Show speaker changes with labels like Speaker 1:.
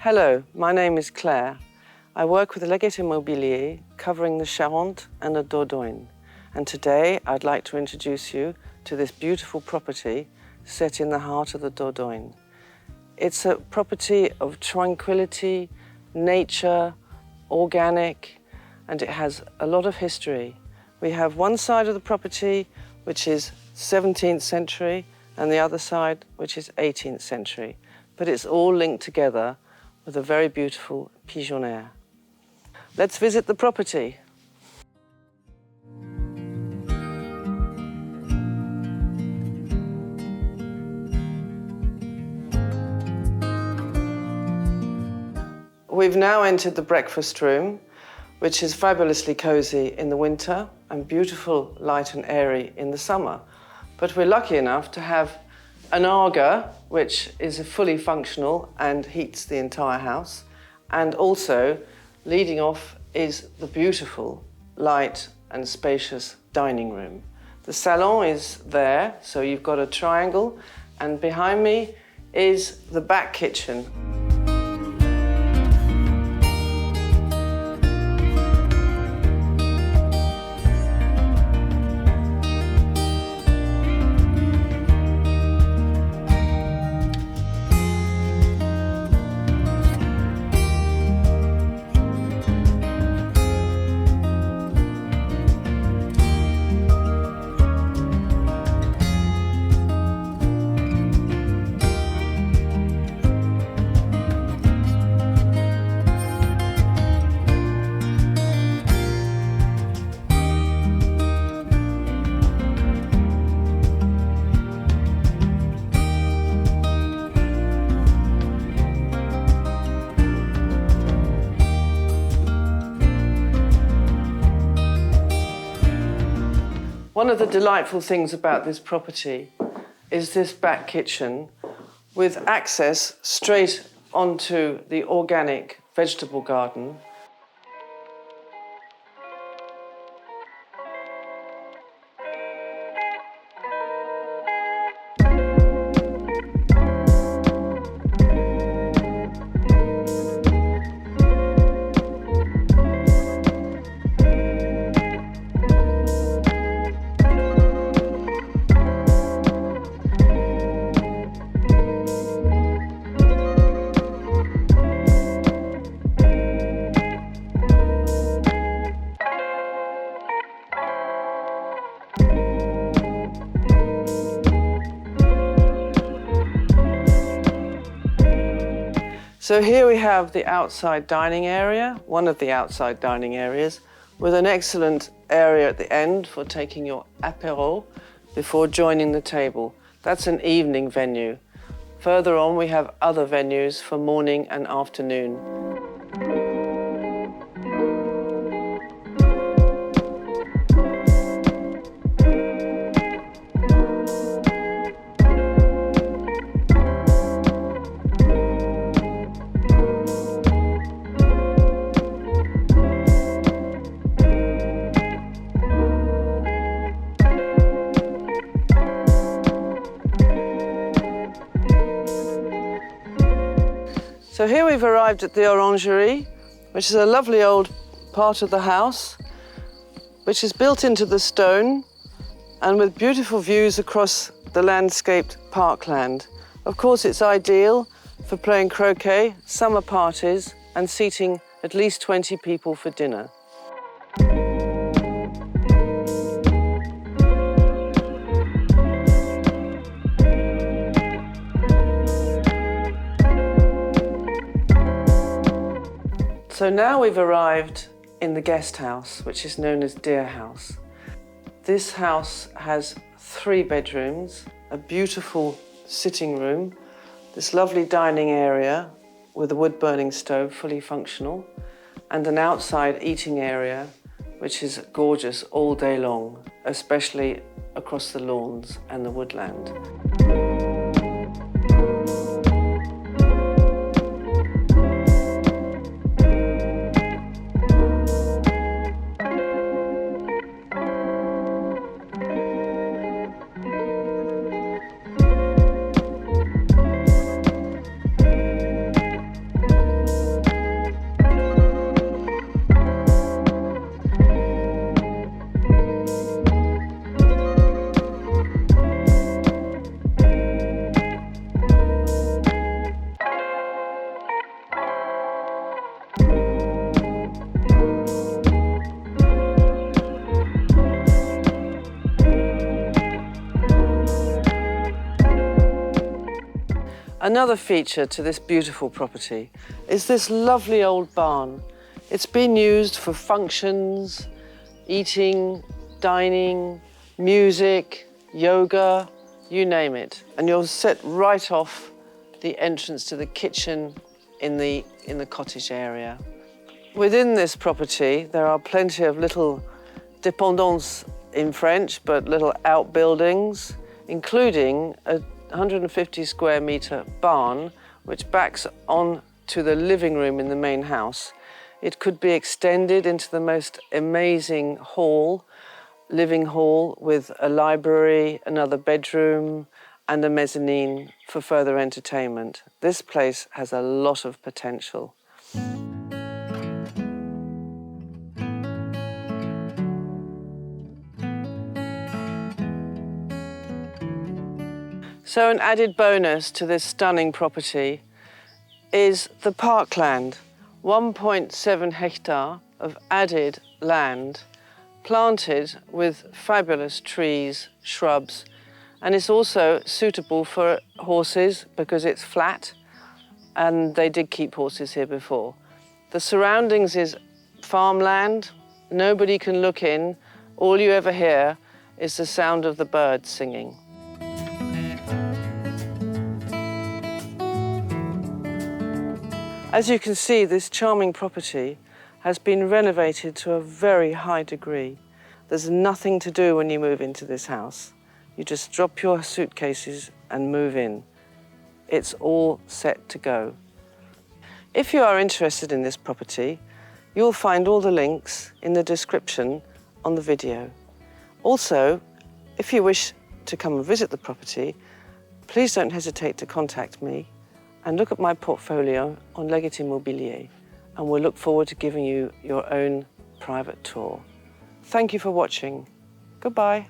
Speaker 1: Hello, my name is Claire. I work with Leggett Immobilier, covering the Charente and the Dordogne. And today I'd like to introduce you to this beautiful property set in the heart of the Dordogne. It's a property of tranquility, nature, organic, and it has a lot of history. We have one side of the property which is 17th century and the other side which is 18th century, but it's all linked together with a very beautiful pigeonnière. Let's visit the property. We've now entered the breakfast room, which is fabulously cosy in the winter and beautiful, light and airy in the summer. But we're lucky enough to have an Aga, which is fully functional and heats the entire house. And also, leading off is the beautiful, light and spacious dining room. The salon is there, so you've got a triangle, and behind me is the back kitchen. One of the delightful things about this property is this back kitchen with access straight onto the organic vegetable garden. So here we have the outside dining area, one of the outside dining areas, with an excellent area at the end for taking your apéro before joining the table. That's an evening venue. Further on, we have other venues for morning and afternoon. So here we've arrived at the Orangerie, which is a lovely old part of the house, which is built into the stone and with beautiful views across the landscaped parkland. Of course, it's ideal for playing croquet, summer parties, and seating at least 20 people for dinner. So now we've arrived in the guest house, which is known as Deer House. This house has 3 bedrooms, a beautiful sitting room, this lovely dining area with a wood-burning stove, fully functional, and an outside eating area, which is gorgeous all day long, especially across the lawns and the woodland. Another feature to this beautiful property is this lovely old barn. It's been used for functions, eating, dining, music, yoga, you name it. And you'll sit right off the entrance to the kitchen in the cottage area. Within this property, there are plenty of little dépendances in French, but little outbuildings, including a 150 square metre barn, which backs on to the living room in the main house. It could be extended into the most amazing hall, living hall, with a library, another bedroom, and a mezzanine for further entertainment. This place has a lot of potential. So an added bonus to this stunning property is the parkland, 1.7 hectares of added land planted with fabulous trees, shrubs, and it's also suitable for horses because it's flat, and they did keep horses here before. The surroundings is farmland, nobody can look in, all you ever hear is the sound of the birds singing. As you can see, this charming property has been renovated to a very high degree. There's nothing to do when you move into this house. You just drop your suitcases and move in. It's all set to go. If you are interested in this property, you'll find all the links in the description on the video. Also, if you wish to come and visit the property, please don't hesitate to contact me and look at my portfolio on Leggett Immobilier, and we'll look forward to giving you your own private tour. Thank you for watching. Goodbye.